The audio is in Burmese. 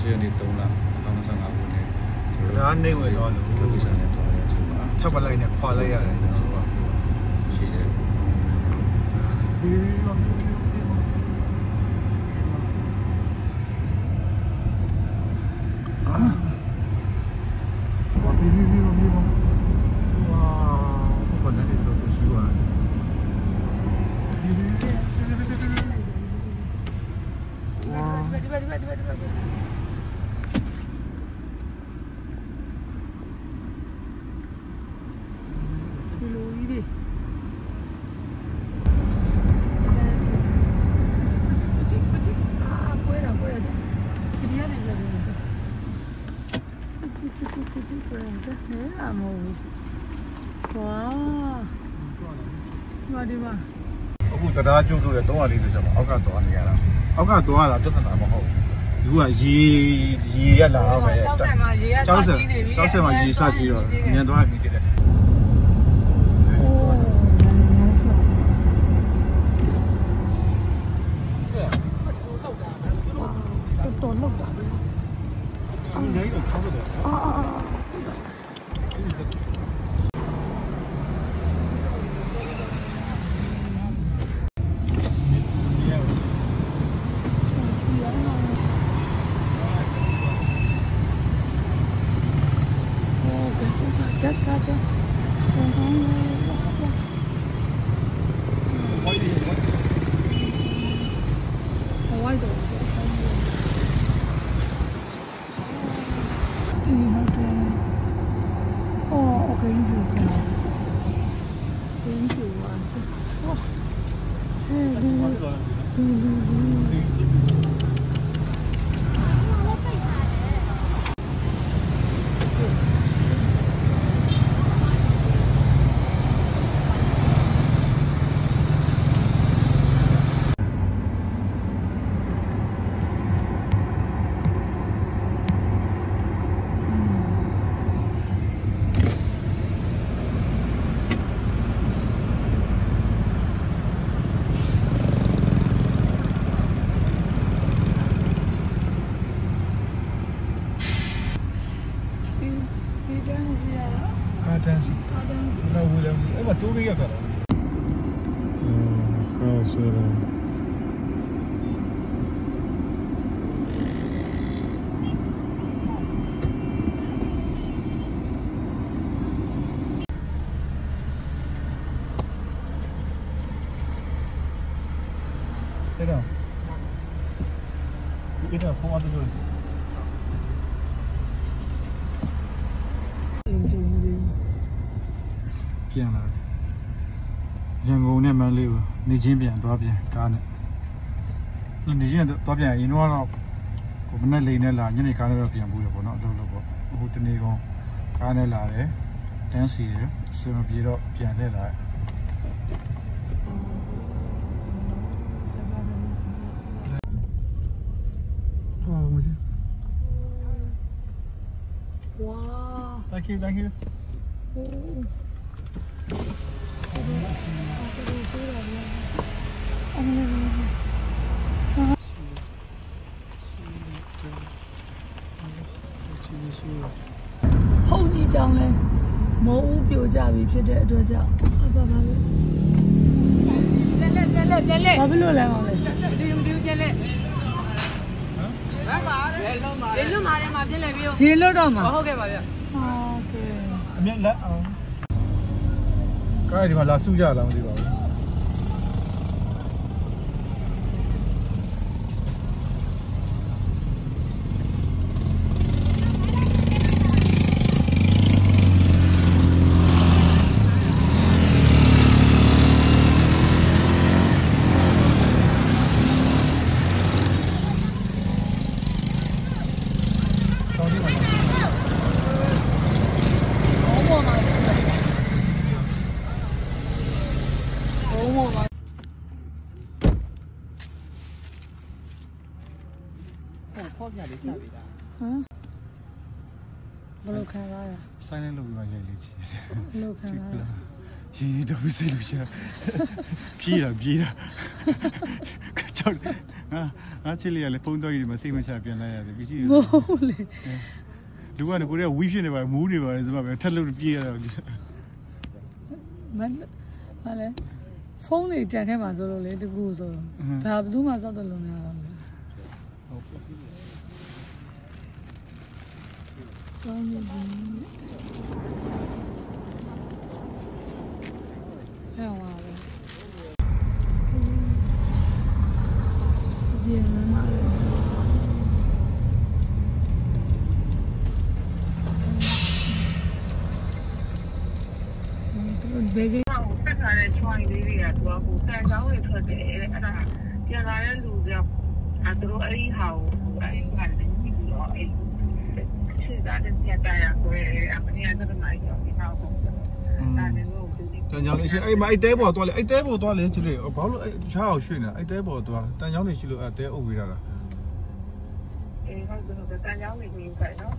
ရက်နေ့3လ2025ခုနှစ်ဒါနေဝယ်တော့လို့ ဒီစားနဲ့တော့ရချင်ပါထပ်ပလိုက်နဲ့ခွာလိုက်ရတယ်ကျွန်တော်ကရှိတယ်အခုတရားကျုပ်တို့လည်း340ကျော်အောက်ကသွားနေရတာအောက်ကသွားတာပြဿနာမဟုတ်ဘူးအခုကရေရလာတော့မယ်ကျောက်ဆက်မှာရေစကြီးနေပြီကျောက်ဆက်မှာရေစကြီးတော့ညံသွားပြီးတည်းတော်လောက်တာအင်းလေးတော့ခေါက်တော့တိုးရကြတာကောင်းဆိုတော့ဒီတော့ပေါ်တော့ပြန်လာရန်ကုန်နဲ့မန္တလေးကိုနေချင်းပြန်သွားပြန်ကားနဲ့နေချင်းသွားပြန်ရင်တော့ကိုမနဲ့လိန်နဲ့လာညနေကားနဲ့တော့ပြန်ဘူးရပေါ့နော်အလုပ်လုပ်ပေါ့အခုတနေ့ကောင်ကားနဲ့လာတယ်တန်းစီတယ်အစမပြေတော့ပြန်လက်လာWow. Thank you. Hậu gì trong này mẫu biểu trả vì phía đệ đùa chợ bà lên bà biết luôn lại mà đến lúc mà biết lại view đến lúc đó mà ok bà biết ok miễn lẽ cái này thì mà là su ra làm gì bảo Balo khá ra à? Sai lên lùi vào vậy đi chị. Balo khá ra. ရေတော့မစိလို့ရှာပြေးတာကြောက်ငါချစ်လေးကလည်းဖုန်းတော့ရည်မစိတ်မချပြန်လိုက်ရတယ်ပြီးရှိတယ် မဟုတ်လေ လူကလည်းကိုယ်ကဝီးဖြစ်နေပါမူးနေပါလေဆိုမှပဲထက်လို့ပြေးရတော့ မန်ဟာလေဖုန်းလေးကြံခဲ့မှာဆိုလို့လေတကူဆိုတော့ဒါဘယ်သူမှစောက်တယ်လို့မရတော့ဘူးစောင်းနေပြီဟဲ့ဝါပဲဒီမှာဘယ်က တက်ထားတဲ့ choice လေးတွေကသူကဟိုတန်ကြောင်းတွေထွက်တယ်အဲ့ဒါပြန်လာတဲ့လူကသူတို့အဲ့ဒီဟာကိုအဲ့ဒီဟာတွေပြီးတော့အဲ့ရှေ့သားတဲ့ပြတာရကိုအမနီယာကတော့မိုက်ရောဒီနောက်ကိုဒါလည်းလို့ဒီ တန်ကြောင်းနေရှိအဲ့မအဲ့တဲပေါ်သွားလေအဲ့တဲပေါ်သွားလေချစ်လေးဘာလို့အဲ့ရှားအောင်ရွှေ့နေအဲ့တဲပေါ်သွားတန်ကြောင်းနေရှိလို့အဲ့တဲအုပ်ဝေးတာလား အဲ့ဟုတ်တယ်တန်ကြောင်းတွေပြီးကြတယ်နော်